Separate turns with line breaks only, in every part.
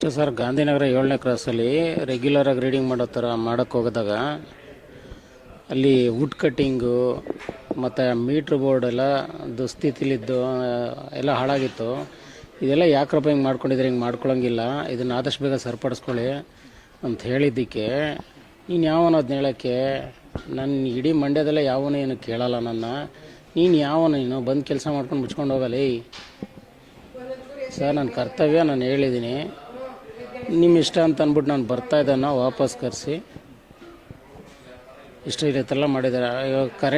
Sir, Gandhinagar 7ನೇ ಕ್ರಾಸಲ್ಲಿ ರೆಗ್ಯುಲರಾಗಿ reading ಮಾಡೋ ಥರ ಮಾಡೋಕ್ಕೆ ಹೋಗಿದಾಗ ಅಲ್ಲಿ ವುಡ್ ಕಟ್ಟಿಂಗು ಮತ್ತು ಮೀಟ್ರ್ ಬೋರ್ಡ್ ಎಲ್ಲ ದುಸ್ಥಿತಿಲಿದ್ದು ಎಲ್ಲ ಹಾಳಾಗಿತ್ತು. ಇದೆಲ್ಲ ಯಾಕ್ರಪ್ಪ ಹಿಂಗೆ ಮಾಡ್ಕೊಂಡಿದ್ರೆ ಹಿಂಗೆ ಮಾಡ್ಕೊಳಂಗಿಲ್ಲ, ಇದನ್ನು ಆದಷ್ಟು ಬೇಗ ಸರಿಪಡಿಸ್ಕೊಳ್ಳಿ ಅಂತ ಹೇಳಿದ್ದಕ್ಕೆ ನೀನು ಯಾವನು ಅದನ್ನ ಹೇಳೋಕ್ಕೆ? ನನ್ನ ಇಡೀ ಮಂಡ್ಯದಲ್ಲೇ ಯಾವನು ಏನು ಕೇಳಲ್ಲ ನನ್ನ. ನೀನು ಯಾವನು? ನೀನು ಬಂದು ಕೆಲಸ ಮಾಡ್ಕೊಂಡು ಮುಚ್ಕೊಂಡು ಹೋಗಲಿ ಸರ್. ನನ್ನ ಕರ್ತವ್ಯ ನಾನು ಹೇಳಿದ್ದೀನಿ. ನಿಮ್ಮ ಇಷ್ಟ ಅಂತ ಅಂದ್ಬಿಟ್ಟು ನಾನು ಬರ್ತಾಯಿದ್ದಾನ ವಾಪಸ್ ಕರೆಸಿ ಇಷ್ಟ ಇರತ್ತೆಲ್ಲ ಮಾಡಿದ್ದಾರೆ. ಇವಾಗ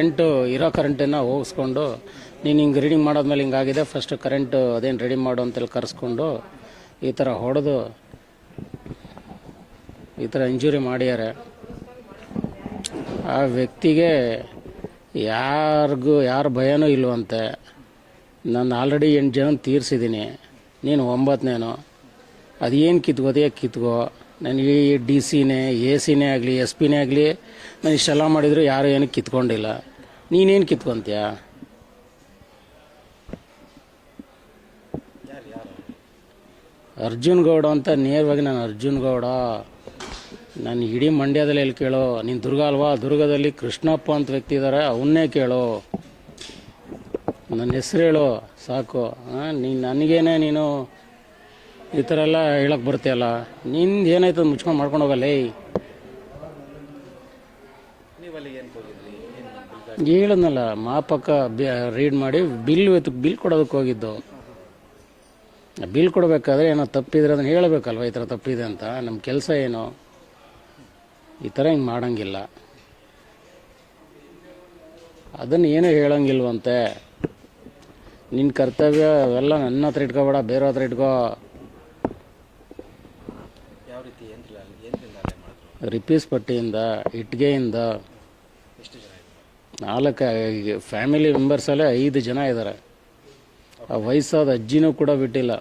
ಇರೋ ಕರೆಂಟನ್ನು ಹೋಗಿಸ್ಕೊಂಡು ನೀನು ಹಿಂಗೆ ರೀಡಿಂಗ್ ಮಾಡೋದ್ಮೇಲೆ ಹಿಂಗಾಗಿದೆ, ಫಸ್ಟ್ ಕರೆಂಟು ಅದೇನು ರೆಡಿ ಮಾಡು ಅಂತೇಳಿ ಕರೆಸ್ಕೊಂಡು ಈ ಥರ ಹೊಡೆದು ಈ ಥರ ಇಂಜುರಿ ಮಾಡ್ಯಾರೆ. ಆ ವ್ಯಕ್ತಿಗೆ ಯಾರ ಭಯನೂ ಇಲ್ವಂತೆ. ನಾನು ಆಲ್ರೆಡಿ 8 ಜನ ತೀರಿಸಿದ್ದೀನಿ, ನೀನು 9ನೇನು. ಅದೇನು ಕಿತ್ಕೋದೆಯಾ ಕಿತ್ಕೋ. ನನಗೆ ಡಿ ಸಿನೇ AC ಆಗಲಿ SP ಆಗಲಿ ನಾನು ಇಷ್ಟೆಲ್ಲ ಮಾಡಿದ್ರು ಯಾರು ಏನು ಕಿತ್ಕೊಂಡಿಲ್ಲ. ನೀನೇನು ಕಿತ್ಕೊತೀಯ? ಅರ್ಜುನ್ ಗೌಡ ಅಂತ ನೇರವಾಗಿ ನಾನು ಅರ್ಜುನ್ ಗೌಡ. ನಾನು ಇಡೀ ಮಂಡ್ಯದಲ್ಲಿ ಎಲ್ಲಿ ಕೇಳೋ? ನೀನು ದುರ್ಗ ಅಲ್ವಾ? ದುರ್ಗದಲ್ಲಿ ಕೃಷ್ಣಪ್ಪ ಅಂತ ವ್ಯಕ್ತಿ ಇದ್ದಾರೆ, ಅವನ್ನೇ ಕೇಳೋ. ನನ್ನ ಹೆಸರು ಹೇಳು ಸಾಕು. ನೀನು ನನಗೇನೆ ನೀನು ಈ ಥರ ಎಲ್ಲ ಹೇಳಕ್ಕೆ ಬರ್ತೀಯಲ್ಲ, ನಿಂದು ಏನಾಯ್ತು ಮುಚ್ಕೊಂಡು ಮಾಡ್ಕೊಂಡು ಹೋಗಲ್ಲೇ. ಹೇಳದ್ನಲ್ಲ, ಮಾಪಕ್ಕ ರೀಡ್ ಮಾಡಿ ಬಿಲ್ ಕೊಡೋದಕ್ಕೆ ಹೋಗಿದ್ದು. ಬಿಲ್ ಕೊಡಬೇಕಾದ್ರೆ ಏನೋ ತಪ್ಪಿದ್ರೆ ಅದನ್ನು ಹೇಳಬೇಕಲ್ವ, ಈ ಥರ ತಪ್ಪಿದೆ ಅಂತ. ನಮ್ಮ ಕೆಲಸ ಏನು? ಈ ಥರ ಹಿಂಗೆ ಮಾಡೋಂಗಿಲ್ಲ. ಅದನ್ನು ಏನೂ ಹೇಳೋಂಗಿಲ್ವಂತೆ. ನಿನ್ನ ಕರ್ತವ್ಯ ಅವೆಲ್ಲ ನನ್ನ ಹತ್ರ ಇಟ್ಕೋಬೇಡ, ಬೇರೆ ಹತ್ರ ಇಟ್ಕೋ. ರಿಪೀಸ್ ಪಟ್ಟಿಯಿಂದ, ಇಟ್ಟಿಗೆಯಿಂದ 4 ಫ್ಯಾಮಿಲಿ ಮೆಂಬರ್ಸಲ್ಲೇ 5 ಜನ ಇದ್ದಾರೆ. ಆ ವಯಸ್ಸಾದ ಅಜ್ಜಿನೂ ಕೂಡ ಬಿಟ್ಟಿಲ್ಲ.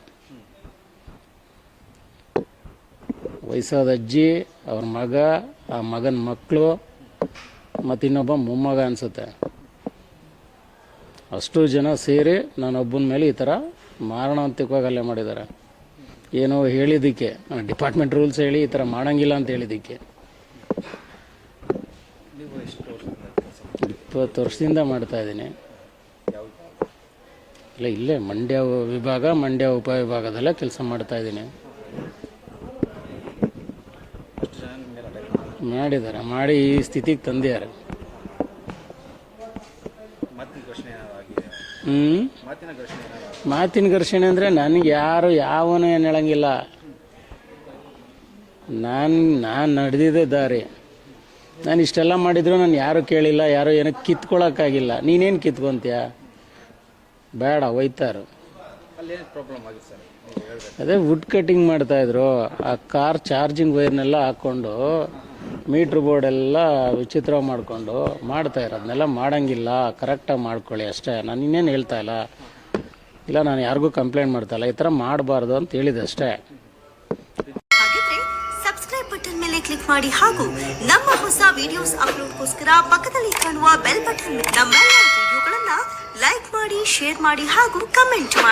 ವಯಸ್ಸಾದ ಅಜ್ಜಿ, ಅವ್ರ ಮಗ, ಆ ಮಗನ ಮಕ್ಕಳು ಮತ್ತು ಇನ್ನೊಬ್ಬ ಮೊಮ್ಮಗ ಅನಿಸುತ್ತೆ. ಅಷ್ಟು ಜನ ಸೇರಿ ನಾನೊಬ್ಬನ ಮೇಲೆ ಈ ಥರ ಮಾರಣಾಂತಿಕವಾಗಿ ಹಲ್ಲೆ ಮಾಡಿದ್ದಾರೆ. ಏನೋ ಹೇಳಿದ್ದಕ್ಕೆ, ಡಿಪಾರ್ಟ್ಮೆಂಟ್ ರೂಲ್ಸ್ ಹೇಳಿ ಈ ಥರ ಮಾಡೋಂಗಿಲ್ಲ ಅಂತ ಹೇಳಿದ್ದಕ್ಕೆ. 20 ವರ್ಷದಿಂದ ಮಾಡ್ತಾಯಿದ್ದೀನಿ. ಇಲ್ಲೇ ಮಂಡ್ಯ ವಿಭಾಗ, ಮಂಡ್ಯ ಉಪವಿಭಾಗದಲ್ಲೇ ಕೆಲಸ ಮಾಡ್ತಾಯಿದ್ದೀನಿ. ಮಾಡಿದ್ದಾರೆ, ಮಾಡಿ ಈ ಸ್ಥಿತಿಗೆ ತಂದಿದ್ದಾರೆ. ಮಾತಿನ ಘರ್ಷಣೆ ಅಂದರೆ ನನಗೆ ಯಾವನು ಏನು ಹೇಳಂಗಿಲ್ಲ. ನಾನು ನಡೆದಿದ್ದೆ ದಾರಿ. ನಾನು ಇಷ್ಟೆಲ್ಲ ಮಾಡಿದ್ರು ನಾನು ಯಾರೂ ಕೇಳಿಲ್ಲ, ಯಾರು ಏನೋ ಕಿತ್ಕೊಳ್ಳೋಕ್ಕಾಗಿಲ್ಲ. ನೀನೇನು ಕಿತ್ಕೊಂತೀಯ? ಬೇಡ, ಹೋಯ್ತಾರು. ಅದೇ ವುಡ್ ಕಟ್ಟಿಂಗ್ ಮಾಡ್ತಾಯಿದ್ರು. ಆ ಕಾರ್ ಚಾರ್ಜಿಂಗ್ ವೈರ್ನೆಲ್ಲ ಹಾಕ್ಕೊಂಡು ಮೀಟ್ರ್ ಬೋರ್ಡ್ ಎಲ್ಲ ವಿಚಿತ್ರ ಮಾಡಿಕೊಂಡು ಮಾಡ್ತಾಯಿರೋ. ಅದನ್ನೆಲ್ಲ ಮಾಡೋಂಗಿಲ್ಲ, ಕರೆಕ್ಟಾಗಿ ಮಾಡ್ಕೊಳ್ಳಿ ಅಷ್ಟೇ. ನಾನು ಇನ್ನೇನು ಹೇಳ್ತಾ ಇಲ್ಲ, ನಾನು ಯಾರಿಗೂ ಕಂಪ್ಲೇಂಟ್ ಮಾಡ್ತಾಯಿಲ್ಲ. ಈ ಥರ ಮಾಡಬಾರ್ದು ಅಂತ ಹೇಳಿದೆ ಅಷ್ಟೇ.
ಸಬ್ಸ್ಕ್ರೈಬ್ ಬಟನ್ ಮೇಲೆ ಕ್ಲಿಕ್ ಮಾಡಿ ಹಾಗೂ ನಮ್ಮ ಹೊಸ ವಿಡಿಯೋಸ್ ಅಪ್ಲೋಡ್ಗೋಸ್ಕರ ಪಕ್ಕದಲ್ಲಿ ಕಾಣುವ ಬೆಲ್ ಬಟನ್ ನಮ್ಮೆಲ್ಲ ವಿಡಿಯೋಗಳನ್ನ ಲೈಕ್ ಮಾಡಿ, ಶೇರ್ ಮಾಡಿ ಹಾಗೂ ಕಮೆಂಟ್ ಮಾಡಿ.